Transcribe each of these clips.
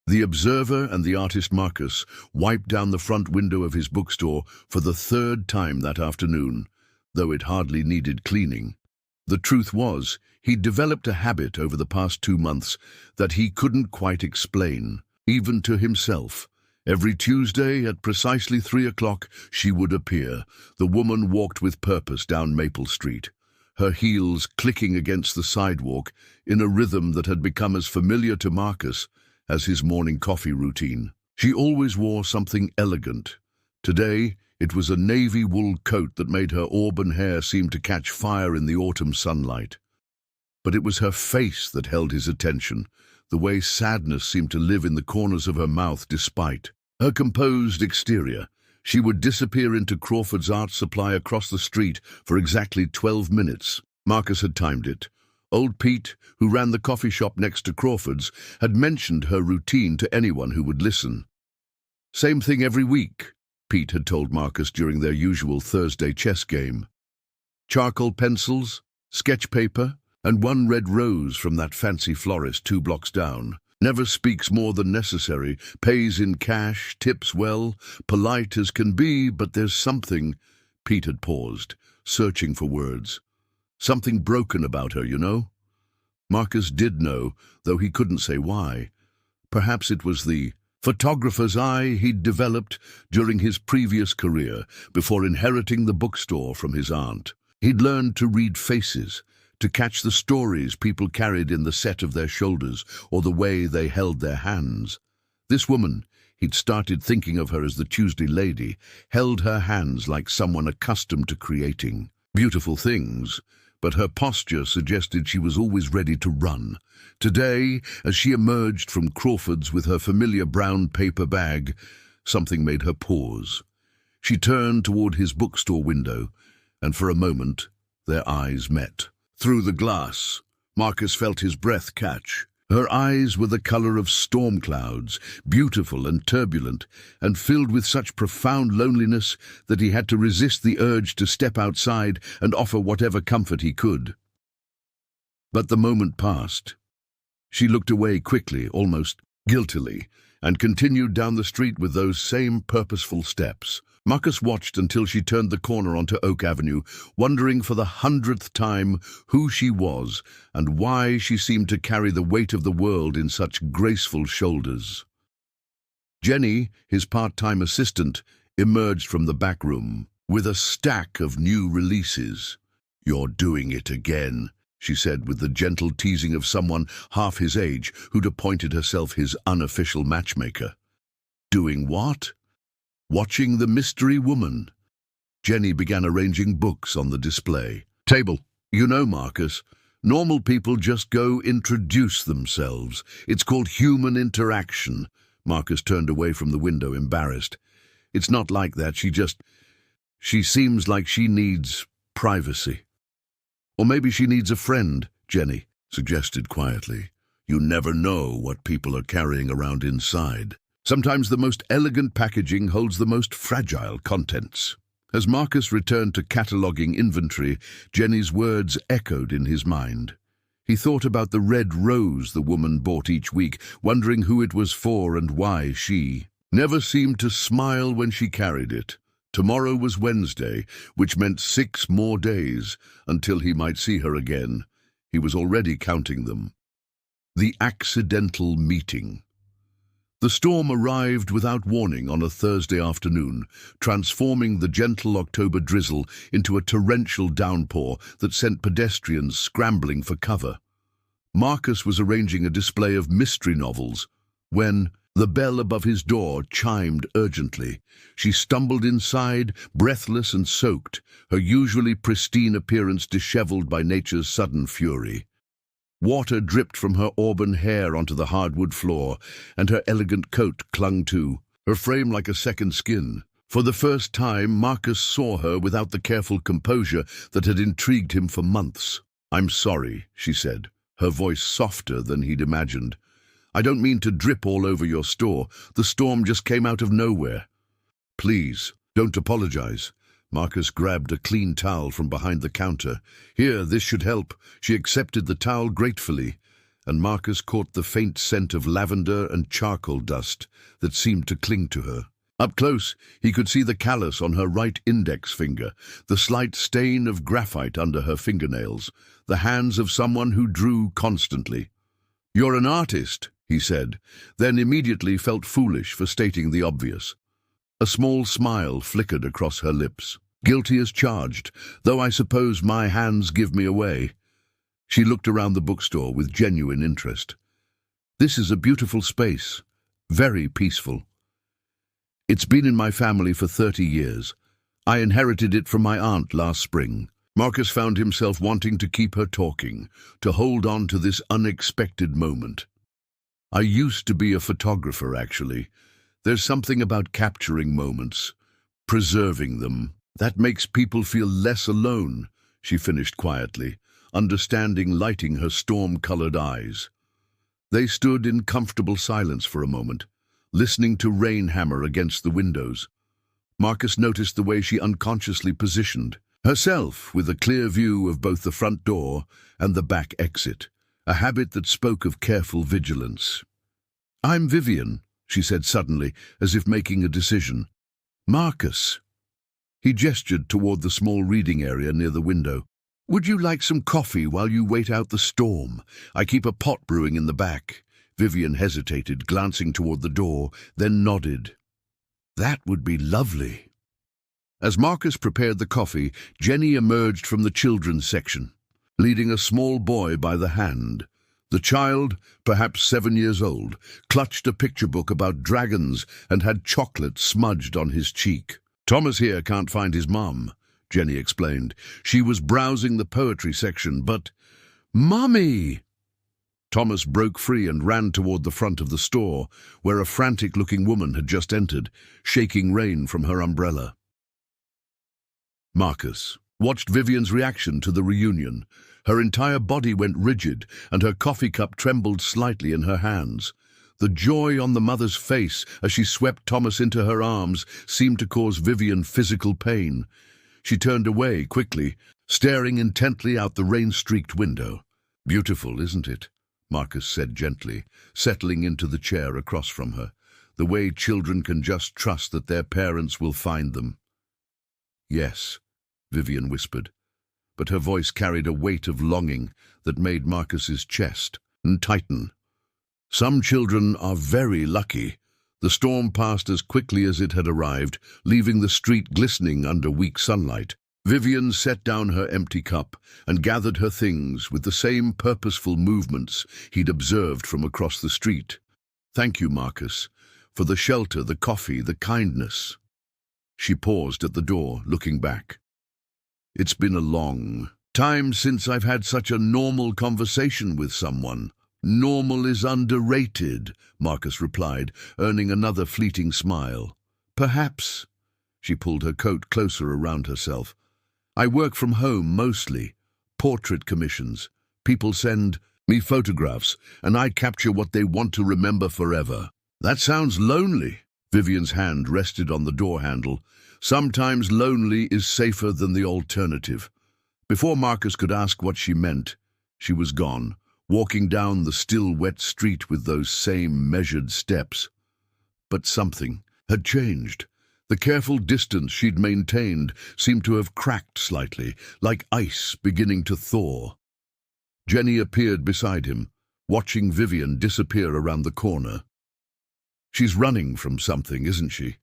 The observer and the artist Marcus wiped down the front window of his bookstore for the third time that afternoon, though it hardly needed cleaning. The truth was, he'd developed a habit over the past 2 months that he couldn't quite explain, even to himself. Every Tuesday at precisely 3 o'clock, she would appear. The woman walked with purpose down Maple Street, her heels clicking against the sidewalk in a rhythm that had become as familiar to Marcus as his morning coffee routine. She always wore something elegant. Today, it was a navy wool coat that made her auburn hair seem to catch fire in the autumn sunlight. But it was her face that held his attention, the way sadness seemed to live in the corners of her mouth despite her composed exterior. She would disappear into Crawford's art supply across the street for exactly 12 minutes. Marcus had timed it. Old Pete, who ran the coffee shop next to Crawford's, had mentioned her routine to anyone who would listen. "Same thing every week," Pete had told Marcus during their usual Thursday chess game. "Charcoal pencils, sketch paper, and 1 red rose from that fancy florist 2 blocks down. Never speaks more than necessary, pays in cash, tips well, polite as can be, but there's something—" Pete had paused, searching for words. "Something broken about her, you know?" Marcus did know, though he couldn't say why. Perhaps it was the photographer's eye he'd developed during his previous career, before inheriting the bookstore from his aunt. He'd learned to read faces, to catch the stories people carried in the set of their shoulders or the way they held their hands. This woman, he'd started thinking of her as the Tuesday lady, held her hands like someone accustomed to creating beautiful things, but her posture suggested she was always ready to run. Today, as she emerged from Crawford's with her familiar brown paper bag, something made her pause. She turned toward his bookstore window, and for a moment, their eyes met. Through the glass, Marcus felt his breath catch. Her eyes were the color of storm clouds, beautiful and turbulent, and filled with such profound loneliness that he had to resist the urge to step outside and offer whatever comfort he could. But the moment passed. She looked away quickly, almost guiltily, and continued down the street with those same purposeful steps. Marcus watched until she turned the corner onto Oak Avenue, wondering for the 100th time who she was and why she seemed to carry the weight of the world in such graceful shoulders. Jenny, his part-time assistant, emerged from the back room with a stack of new releases. "You're doing it again," she said with the gentle teasing of someone half his age who'd appointed herself his unofficial matchmaker. "Doing what?" "Watching the Mystery Woman." Jenny began arranging books on the display table. "You know, Marcus, normal people just go introduce themselves. It's called human interaction." Marcus turned away from the window, embarrassed. "It's not like that. She seems like she needs privacy." "Or maybe she needs a friend," Jenny suggested quietly. "You never know what people are carrying around inside. Sometimes the most elegant packaging holds the most fragile contents." As Marcus returned to cataloguing inventory, Jenny's words echoed in his mind. He thought about the red rose the woman bought each week, wondering who it was for and why she never seemed to smile when she carried it. Tomorrow was Wednesday, which meant 6 more days until he might see her again. He was already counting them. The accidental meeting. The storm arrived without warning on a Thursday afternoon, transforming the gentle October drizzle into a torrential downpour that sent pedestrians scrambling for cover. Marcus was arranging a display of mystery novels when the bell above his door chimed urgently. She stumbled inside, breathless and soaked, her usually pristine appearance disheveled by nature's sudden fury. Water dripped from her auburn hair onto the hardwood floor, and her elegant coat clung to her frame like a second skin. For the first time, Marcus saw her without the careful composure that had intrigued him for months. "I'm sorry," she said, her voice softer than he'd imagined. "I don't mean to drip all over your store. The storm just came out of nowhere." "Please, don't apologize." Marcus grabbed a clean towel from behind the counter. "Here, this should help." She accepted the towel gratefully, and Marcus caught the faint scent of lavender and charcoal dust that seemed to cling to her. Up close, he could see the callus on her right index finger, the slight stain of graphite under her fingernails, the hands of someone who drew constantly. "You're an artist," he said, then immediately felt foolish for stating the obvious. A small smile flickered across her lips. "Guilty as charged, though I suppose my hands give me away." She looked around the bookstore with genuine interest. "This is a beautiful space, very peaceful. It's been in my family for 30 years. I inherited it from my aunt last spring." Marcus found himself wanting to keep her talking, to hold on to this unexpected moment. "I used to be a photographer, actually. There's something about capturing moments, preserving them, that makes people feel less alone," she finished quietly, understanding lighting her storm-colored eyes. They stood in comfortable silence for a moment, listening to rain hammer against the windows. Marcus noticed the way she unconsciously positioned herself, with a clear view of both the front door and the back exit, a habit that spoke of careful vigilance. "I'm Vivian," she said suddenly, as if making a decision. "Marcus." He gestured toward the small reading area near the window. "Would you like some coffee while you wait out the storm? I keep a pot brewing in the back." Vivian hesitated, glancing toward the door, then nodded. "That would be lovely." As Marcus prepared the coffee, Jenny emerged from the children's section, leading a small boy by the hand. The child, perhaps 7 years old, clutched a picture book about dragons and had chocolate smudged on his cheek. "Thomas here can't find his mum," Jenny explained. "She was browsing the poetry section, but—" "Mummy!" Thomas broke free and ran toward the front of the store, where a frantic-looking woman had just entered, shaking rain from her umbrella. Marcus watched Vivian's reaction to the reunion. Her entire body went rigid, and her coffee cup trembled slightly in her hands. The joy on the mother's face as she swept Thomas into her arms seemed to cause Vivian physical pain. She turned away quickly, staring intently out the rain-streaked window. "Beautiful, isn't it?" Marcus said gently, settling into the chair across from her. "The way children can just trust that their parents will find them." "Yes," Vivian whispered, but her voice carried a weight of longing that made Marcus's chest tighten. "Some children are very lucky." The storm passed as quickly as it had arrived, leaving the street glistening under weak sunlight. Vivian set down her empty cup and gathered her things with the same purposeful movements he'd observed from across the street. "Thank you, Marcus, for the shelter, the coffee, the kindness." She paused at the door, looking back. "It's been a long time since I've had such a normal conversation with someone." "Normal is underrated," Marcus replied, earning another fleeting smile. "Perhaps." She pulled her coat closer around herself. "I work from home mostly. Portrait commissions. People send me photographs, and I capture what they want to remember forever." "That sounds lonely." Vivian's hand rested on the door handle. "Sometimes lonely is safer than the alternative." Before Marcus could ask what she meant, she was gone, walking down the still wet street with those same measured steps. But something had changed. The careful distance she'd maintained seemed to have cracked slightly, like ice beginning to thaw. Jenny appeared beside him, watching Vivian disappear around the corner. "She's running from something, isn't she?"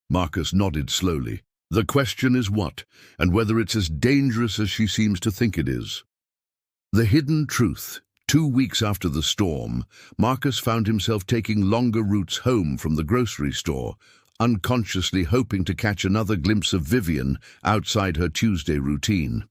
Marcus nodded slowly. "The question is what, and whether it's as dangerous as she seems to think it is." The hidden truth. 2 weeks after the storm, Marcus found himself taking longer routes home from the grocery store, unconsciously hoping to catch another glimpse of Vivian outside her Tuesday routine.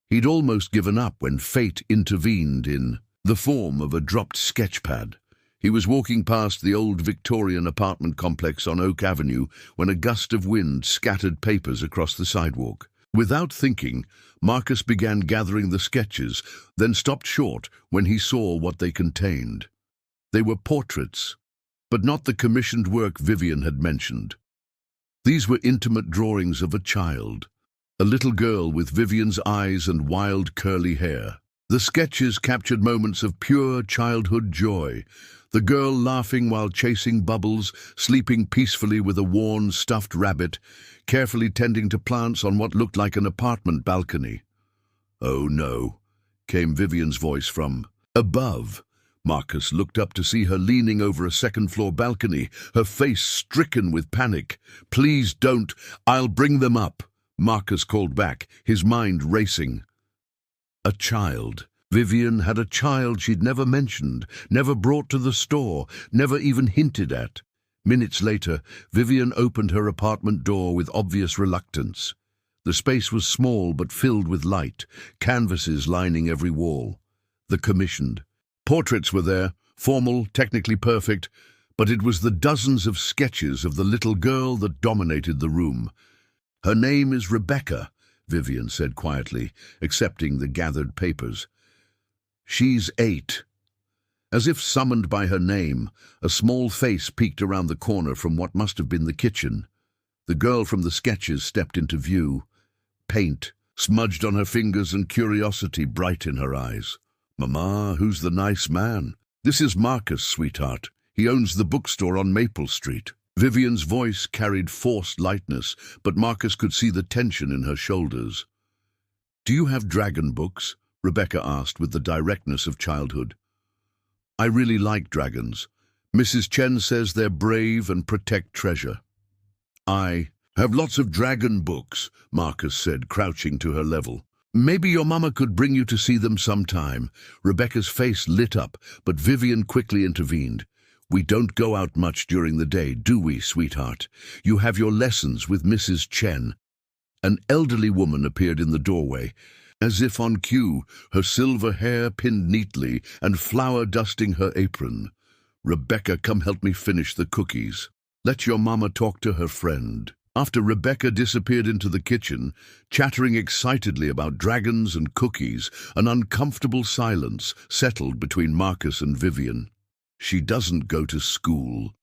He'd almost given up when fate intervened in the form of a dropped sketchpad. He was walking past the old Victorian apartment complex on Oak Avenue when a gust of wind scattered papers across the sidewalk. Without thinking, Marcus began gathering the sketches, then stopped short when he saw what they contained. They were portraits, but not the commissioned work Vivian had mentioned. These were intimate drawings of a child, a little girl with Vivian's eyes and wild curly hair. The sketches captured moments of pure childhood joy. The girl laughing while chasing bubbles, sleeping peacefully with a worn, stuffed rabbit, carefully tending to plants on what looked like an apartment balcony. "Oh no," came Vivian's voice from above. Marcus looked up to see her leaning over a second-floor balcony, her face stricken with panic. "Please don't, I'll bring them up," Marcus called back, his mind racing. A child. Vivian had a child she'd never mentioned, never brought to the store, never even hinted at. Minutes later, Vivian opened her apartment door with obvious reluctance. The space was small but filled with light, canvases lining every wall. The commissioned. Portraits were there, formal, technically perfect, but it was the dozens of sketches of the little girl that dominated the room. "Her name is Rebecca," Vivian said quietly, accepting the gathered papers. "She's 8. As if summoned by her name, a small face peeked around the corner from what must have been the kitchen. The girl from the sketches stepped into view, paint smudged on her fingers and curiosity bright in her eyes. "Mama, who's the nice man?" "This is Marcus, sweetheart. He owns the bookstore on Maple Street." Vivian's voice carried forced lightness, but Marcus could see the tension in her shoulders. "Do you have dragon books?" Rebecca asked with the directness of childhood. "I really like dragons. Mrs. Chen says they're brave and protect treasure." "I have lots of dragon books," Marcus said, crouching to her level. "Maybe your mama could bring you to see them sometime." Rebecca's face lit up, but Vivian quickly intervened. "We don't go out much during the day, do we, sweetheart? You have your lessons with Mrs. Chen." An elderly woman appeared in the doorway, as if on cue, her silver hair pinned neatly and flour dusting her apron. "Rebecca, come help me finish the cookies. Let your mama talk to her friend." After Rebecca disappeared into the kitchen, chattering excitedly about dragons and cookies, an uncomfortable silence settled between Marcus and Vivian. "She doesn't go to school,"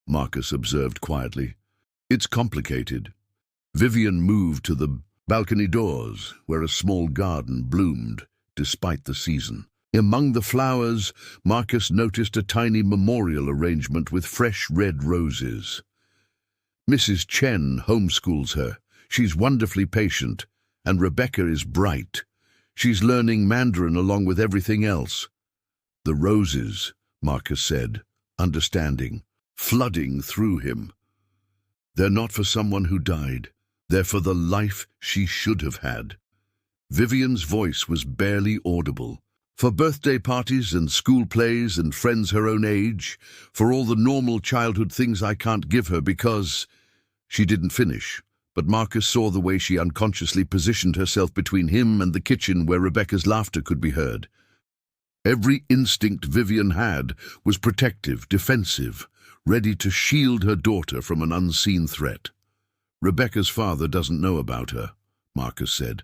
Marcus observed quietly. "It's complicated." Vivian moved to the balcony doors, where a small garden bloomed despite the season. Among the flowers, Marcus noticed a tiny memorial arrangement with fresh red roses. "Mrs. Chen homeschools her. She's wonderfully patient, and Rebecca is bright. She's learning Mandarin along with everything else." "The roses," Marcus said, understanding, flooding through him. "They're not for someone who died. They're for the life she should have had." Vivian's voice was barely audible. "For birthday parties and school plays and friends her own age, for all the normal childhood things I can't give her because—" She didn't finish, but Marcus saw the way she unconsciously positioned herself between him and the kitchen where Rebecca's laughter could be heard. Every instinct Vivian had was protective, defensive, ready to shield her daughter from an unseen threat. "Rebecca's father doesn't know about her," Marcus said.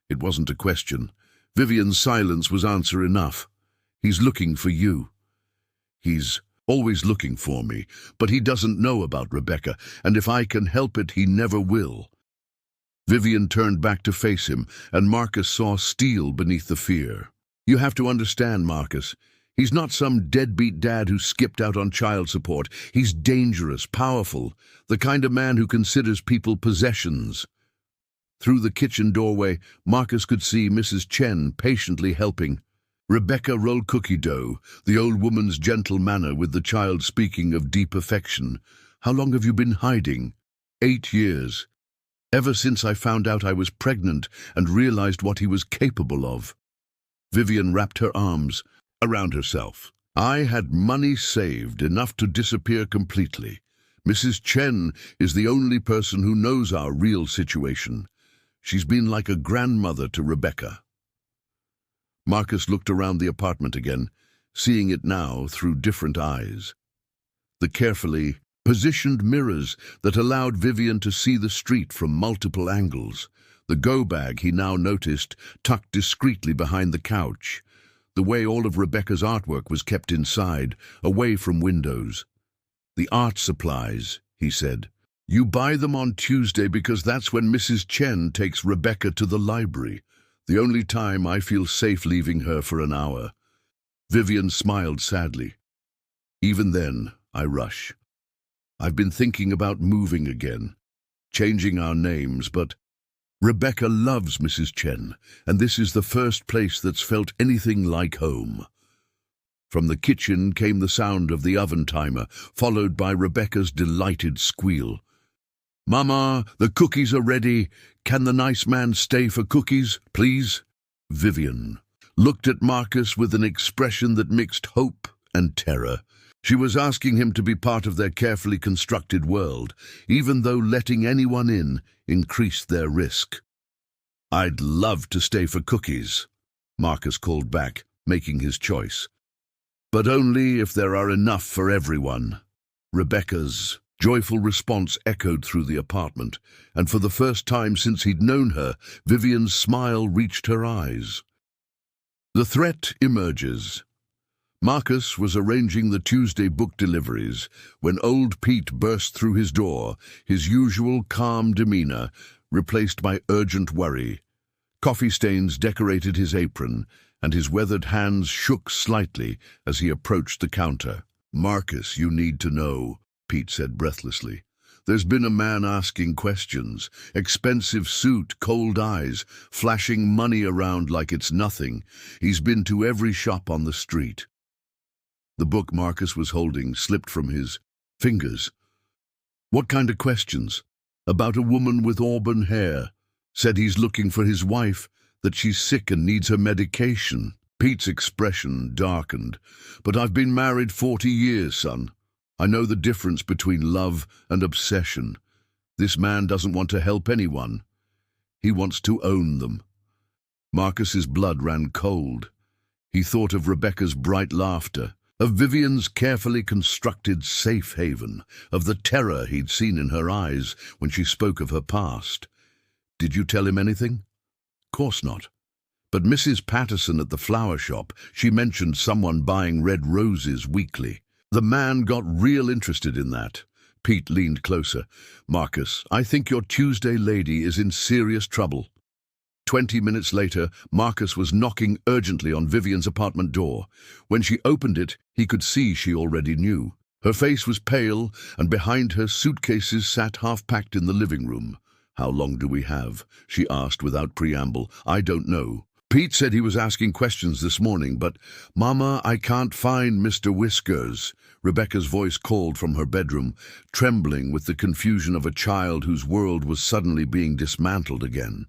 It wasn't a question. Vivian's silence was answer enough. "He's looking for you. He's always looking for me, but he doesn't know about Rebecca, and if I can help it, he never will." Vivian turned back to face him, and Marcus saw steel beneath the fear. "You have to understand, Marcus. He's not some deadbeat dad who skipped out on child support. He's dangerous, powerful, the kind of man who considers people possessions." Through the kitchen doorway, Marcus could see Mrs. Chen patiently helping. Rebecca rolled cookie dough, the old woman's gentle manner with the child speaking of deep affection. "How long have you been hiding?" 8 years. Ever since I found out I was pregnant and realized what he was capable of." Vivian wrapped her arms around herself. "I had money saved, enough to disappear completely. Mrs. Chen is the only person who knows our real situation. She's been like a grandmother to Rebecca." Marcus looked around the apartment again, seeing it now through different eyes. The carefully positioned mirrors that allowed Vivian to see the street from multiple angles. The go-bag he now noticed tucked discreetly behind the couch. The way all of Rebecca's artwork was kept inside, away from windows. "The art supplies," he said. "You buy them on Tuesday because that's when Mrs. Chen takes Rebecca to the library. The only time I feel safe leaving her for an hour." Vivian smiled sadly. "Even then, I rush. I've been thinking about moving again, changing our names, but Rebecca loves Mrs. Chen, and this is the first place that's felt anything like home." From the kitchen came the sound of the oven timer, followed by Rebecca's delighted squeal. "Mama, the cookies are ready. Can the nice man stay for cookies, please?" Vivian looked at Marcus with an expression that mixed hope and terror. She was asking him to be part of their carefully constructed world, even though letting anyone in increased their risk. "I'd love to stay for cookies," Marcus called back, making his choice. "But only if there are enough for everyone." Rebecca's joyful response echoed through the apartment, and for the first time since he'd known her, Vivian's smile reached her eyes. The threat emerges. Marcus was arranging the Tuesday book deliveries when old Pete burst through his door, his usual calm demeanor replaced by urgent worry. Coffee stains decorated his apron, and his weathered hands shook slightly as he approached the counter. "Marcus, you need to know," Pete said breathlessly. "There's been a man asking questions. Expensive suit, cold eyes, flashing money around like it's nothing. He's been to every shop on the street." The book Marcus was holding slipped from his fingers. "What kind of questions?" "About a woman with auburn hair. Said he's looking for his wife, that she's sick and needs her medication." Pete's expression darkened. "But I've been married 40 years, son. I know the difference between love and obsession. This man doesn't want to help anyone. He wants to own them." Marcus's blood ran cold. He thought of Rebecca's bright laughter, of Vivian's carefully constructed safe haven, of the terror he'd seen in her eyes when she spoke of her past. "Did you tell him anything?" "Course not. But Mrs. Patterson at the flower shop, she mentioned someone buying red roses weekly. The man got real interested in that." Pete leaned closer. "Marcus, I think your Tuesday lady is in serious trouble." 20 minutes later, Marcus was knocking urgently on Vivian's apartment door. When she opened it, he could see she already knew. Her face was pale, and behind her suitcases sat half-packed in the living room. "How long do we have?" she asked without preamble. "I don't know. Pete said he was asking questions this morning, but Mama, I can't find Mr. Whiskers." Rebecca's voice called from her bedroom, trembling with the confusion of a child whose world was suddenly being dismantled again.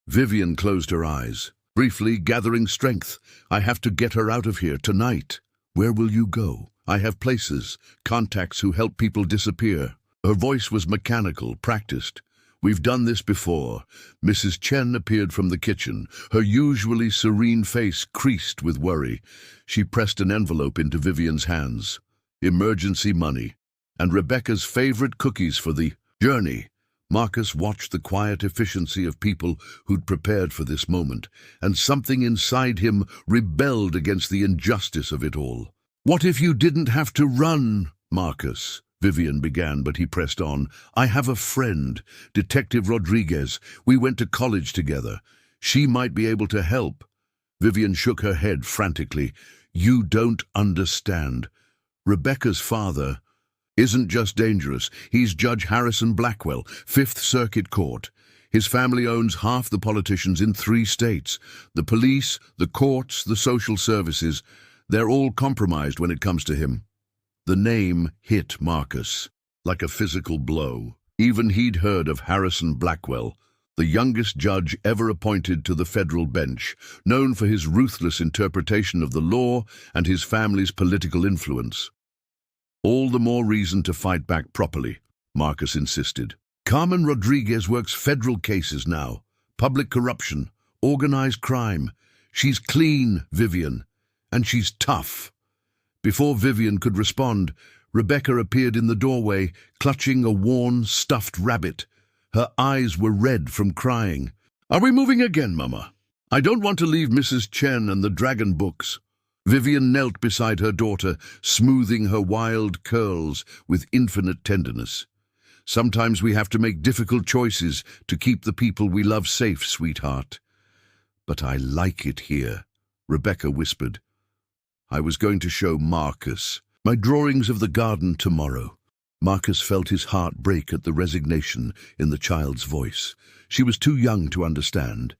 Vivian closed her eyes, briefly gathering strength. "I have to get her out of here tonight." "Where will you go?" "I have places, contacts who help people disappear." Her voice was mechanical, practiced. "We've done this before." Mrs. Chen appeared from the kitchen, her usually serene face creased with worry. She pressed an envelope into Vivian's hands. "Emergency money, and Rebecca's favorite cookies for the journey." Marcus watched the quiet efficiency of people who'd prepared for this moment, and something inside him rebelled against the injustice of it all. "What if you didn't have to run, Marcus?" Vivian began, but he pressed on. "I have a friend, Detective Rodriguez. We went to college together. She might be able to help." Vivian shook her head frantically. "You don't understand. Rebecca's father isn't just dangerous. He's Judge Harrison Blackwell, Fifth Circuit Court. His family owns half the politicians in 3 states. The police, the courts, the social services, they're all compromised when it comes to him." The name hit Marcus like a physical blow. Even he'd heard of Harrison Blackwell, the youngest judge ever appointed to the federal bench, known for his ruthless interpretation of the law and his family's political influence. "All the more reason to fight back properly," Marcus insisted. "Carmen Rodriguez works federal cases now. Public corruption, organized crime. She's clean, Vivian, and she's tough." Before Vivian could respond, Rebecca appeared in the doorway, clutching a worn, stuffed rabbit. Her eyes were red from crying. "Are we moving again, Mama? I don't want to leave Mrs. Chen and the dragon books." Vivian knelt beside her daughter, smoothing her wild curls with infinite tenderness. "Sometimes we have to make difficult choices to keep the people we love safe, sweetheart." "But I like it here," Rebecca whispered. "I was going to show Marcus my drawings of the garden tomorrow." Marcus felt his heart break at the resignation in the child's voice. She was too young to understand,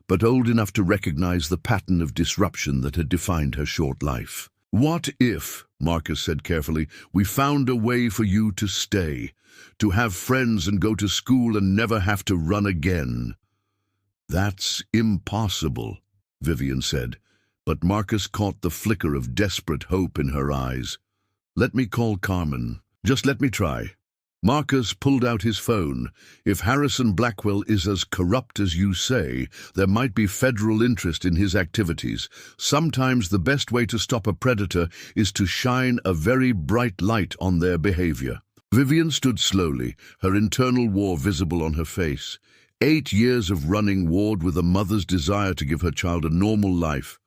but old enough to recognize the pattern of disruption that had defined her short life. "What if," Marcus said carefully, "we found a way for you to stay, to have friends and go to school and never have to run again?" "That's impossible," Vivian said, but Marcus caught the flicker of desperate hope in her eyes. "Let me call Carmen. Just let me try." Marcus pulled out his phone. "If Harrison Blackwell is as corrupt as you say, there might be federal interest in his activities. Sometimes the best way to stop a predator is to shine a very bright light on their behavior." Vivian stood slowly, her internal war visible on her face. 8 years of running warred with a mother's desire to give her child a normal life.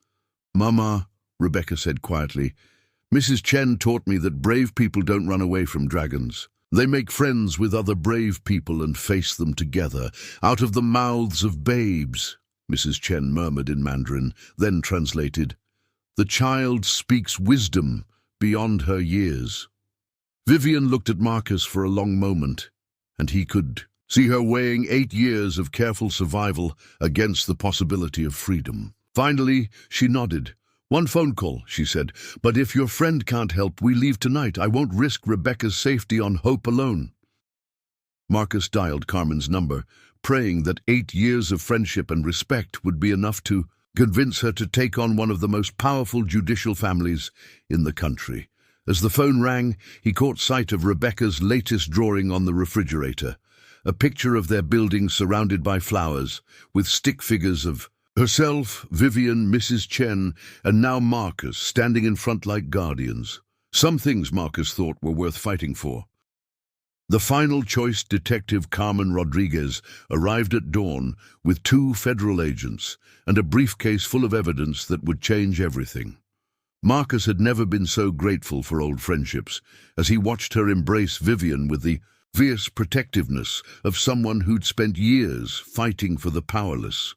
"Mama," Rebecca said quietly, "Mrs. Chen taught me that brave people don't run away from dragons. They make friends with other brave people and face them together, out of the mouths of babes," Mrs. Chen murmured in Mandarin, then translated. "The child speaks wisdom beyond her years." Vivian looked at Marcus for a long moment, and he could see her weighing 8 years of careful survival against the possibility of freedom. Finally, she nodded. "One phone call," she said, "but if your friend can't help, we leave tonight. I won't risk Rebecca's safety on hope alone." Marcus dialed Carmen's number, praying that 8 years of friendship and respect would be enough to convince her to take on one of the most powerful judicial families in the country. As the phone rang, he caught sight of Rebecca's latest drawing on the refrigerator, a picture of their building surrounded by flowers, with stick figures of herself, Vivian, Mrs. Chen, and now Marcus standing in front like guardians. Some things Marcus thought were worth fighting for. The final choice detective Carmen Rodriguez arrived at dawn with 2 federal agents and a briefcase full of evidence that would change everything. Marcus had never been so grateful for old friendships as he watched her embrace Vivian with the fierce protectiveness of someone who'd spent years fighting for the powerless.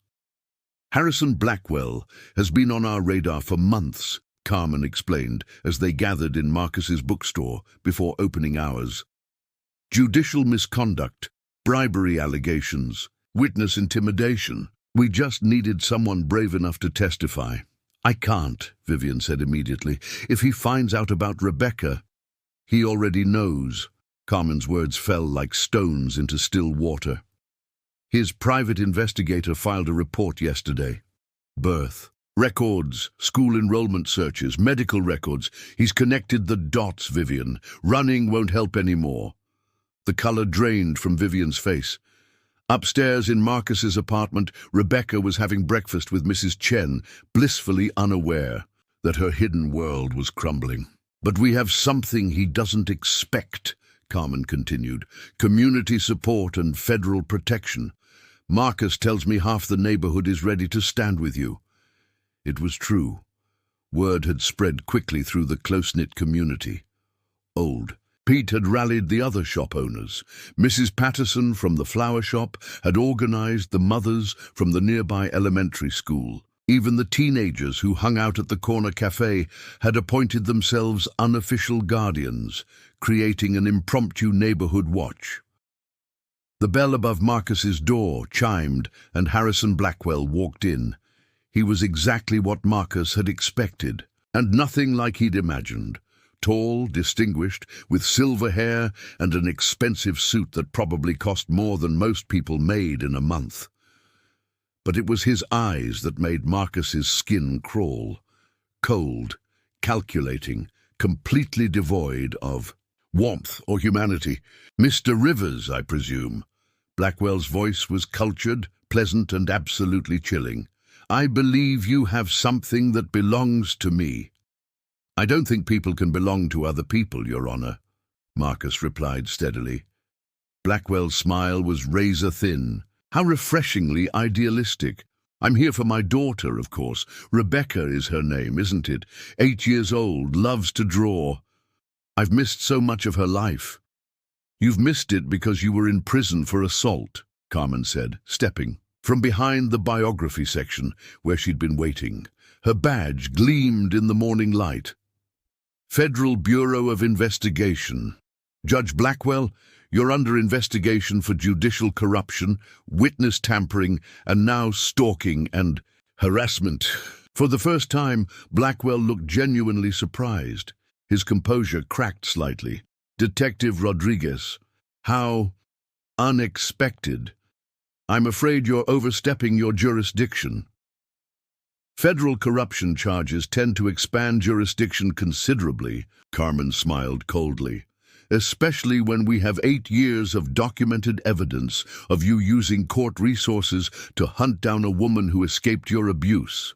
"Harrison Blackwell has been on our radar for months," Carmen explained as they gathered in Marcus's bookstore before opening hours. "Judicial misconduct, bribery allegations, witness intimidation. We just needed someone brave enough to testify." "I can't," Vivian said immediately. "If he finds out about Rebecca—" "He already knows." Carmen's words fell like stones into still water. "His private investigator filed a report yesterday. Birth records, school enrollment searches, medical records. He's connected the dots, Vivian. Running won't help anymore." The color drained from Vivian's face. Upstairs in Marcus's apartment, Rebecca was having breakfast with Mrs. Chen, blissfully unaware that her hidden world was crumbling. "But we have something he doesn't expect," Carmen continued. "Community support and federal protection. Marcus tells me half the neighborhood is ready to stand with you." It was true. Word had spread quickly through the close-knit community. Old Pete had rallied the other shop owners. Mrs. Patterson from the flower shop had organized the mothers from the nearby elementary school. Even the teenagers who hung out at the corner cafe had appointed themselves unofficial guardians, creating an impromptu neighborhood watch. The bell above Marcus's door chimed, and Harrison Blackwell walked in. He was exactly what Marcus had expected, and nothing like he'd imagined. Tall, distinguished, with silver hair and an expensive suit that probably cost more than most people made in a month. But it was his eyes that made Marcus's skin crawl. Cold, calculating, completely devoid of warmth or humanity. "Mr. Rivers, I presume." Blackwell's voice was cultured, pleasant, and absolutely chilling. "I believe you have something that belongs to me." "I don't think people can belong to other people, Your Honor," Marcus replied steadily. Blackwell's smile was razor-thin. "How refreshingly idealistic. I'm here for my daughter, of course. Rebecca is her name, isn't it? 8 years old, loves to draw. I've missed so much of her life." "You've missed it because you were in prison for assault," Carmen said, stepping from behind the biography section where she'd been waiting. Her badge gleamed in the morning light. Federal Bureau of Investigation. Judge Blackwell, you're under investigation for judicial corruption, witness tampering, and now stalking and harassment. For the first time, Blackwell looked genuinely surprised. His composure cracked slightly. Detective Rodriguez, how unexpected. I'm afraid you're overstepping your jurisdiction. Federal corruption charges tend to expand jurisdiction considerably, Carmen smiled coldly, especially when we have 8 years of documented evidence of you using court resources to hunt down a woman who escaped your abuse.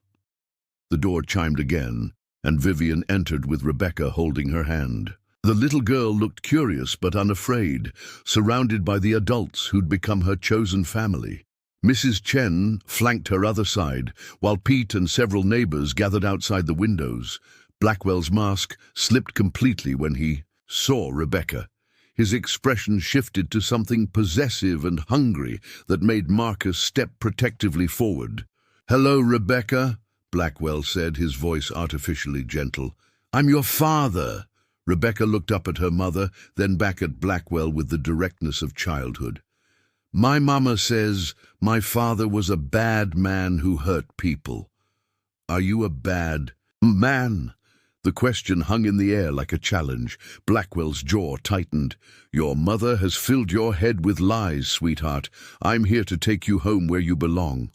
The door chimed again, and Vivian entered with Rebecca holding her hand. The little girl looked curious but unafraid, surrounded by the adults who'd become her chosen family. Mrs. Chen flanked her other side, while Pete and several neighbors gathered outside the windows. Blackwell's mask slipped completely when he saw Rebecca. His expression shifted to something possessive and hungry that made Marcus step protectively forward. "Hello, Rebecca," Blackwell said, his voice artificially gentle. "I'm your father." Rebecca looked up at her mother, then back at Blackwell with the directness of childhood. "My mama says my father was a bad man who hurt people. Are you a bad man?" The question hung in the air like a challenge. Blackwell's jaw tightened. "Your mother has filled your head with lies, sweetheart. I'm here to take you home where you belong."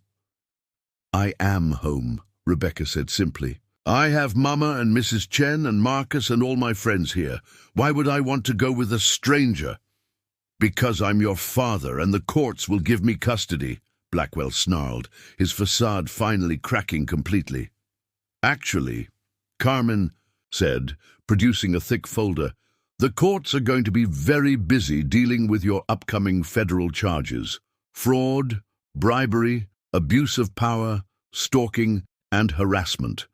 "I am home," Rebecca said simply. "I have Mama and Mrs. Chen and Marcus and all my friends here. Why would I want to go with a stranger?" "Because I'm your father and the courts will give me custody," Blackwell snarled, his facade finally cracking completely. "Actually," Carmen said, producing a thick folder, "the courts are going to be very busy dealing with your upcoming federal charges. Fraud, bribery, abuse of power, stalking, and harassment.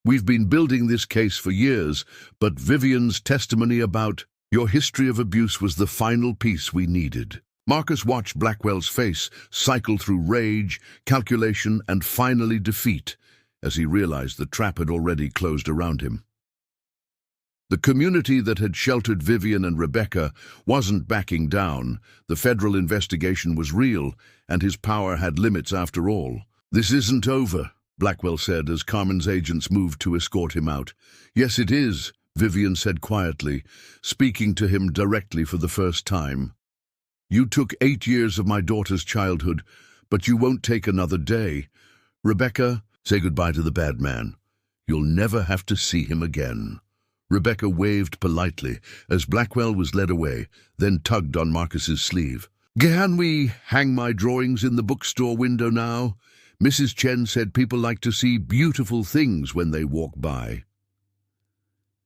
We've been building this case for years, but Vivian's testimony about your history of abuse was the final piece we needed." Marcus watched Blackwell's face cycle through rage, calculation, and finally defeat, as he realized the trap had already closed around him. The community that had sheltered Vivian and Rebecca wasn't backing down. The federal investigation was real, and his power had limits after all. "This isn't over," Blackwell said as Carmen's agents moved to escort him out. "Yes, it is," Vivian said quietly, speaking to him directly for the first time. "You took 8 years of my daughter's childhood, but you won't take another day. Rebecca, say goodbye to the bad man. You'll never have to see him again." Rebecca waved politely as Blackwell was led away, then tugged on Marcus's sleeve. "Can we hang my drawings in the bookstore window now? Mrs. Chen said people like to see beautiful things when they walk by."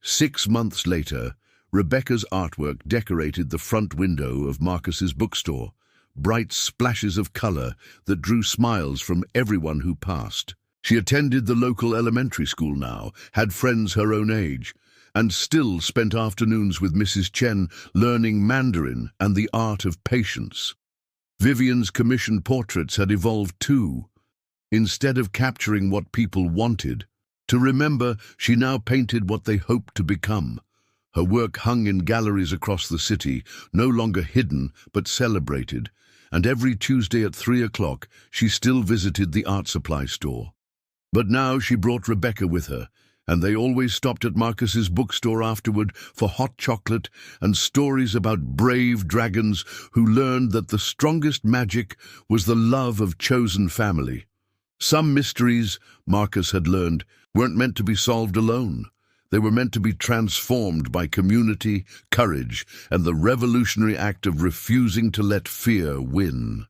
6 months later, Rebecca's artwork decorated the front window of Marcus's bookstore, bright splashes of color that drew smiles from everyone who passed. She attended the local elementary school now, had friends her own age, and still spent afternoons with Mrs. Chen learning Mandarin and the art of patience. Vivian's commissioned portraits had evolved too. Instead of capturing what people wanted to remember, she now painted what they hoped to become. Her work hung in galleries across the city, no longer hidden but celebrated, and every Tuesday at 3 o'clock she still visited the art supply store. But now she brought Rebecca with her, and they always stopped at Marcus's bookstore afterward for hot chocolate and stories about brave dragons who learned that the strongest magic was the love of chosen family. Some mysteries, Marcus had learned, weren't meant to be solved alone. They were meant to be transformed by community, courage, and the revolutionary act of refusing to let fear win.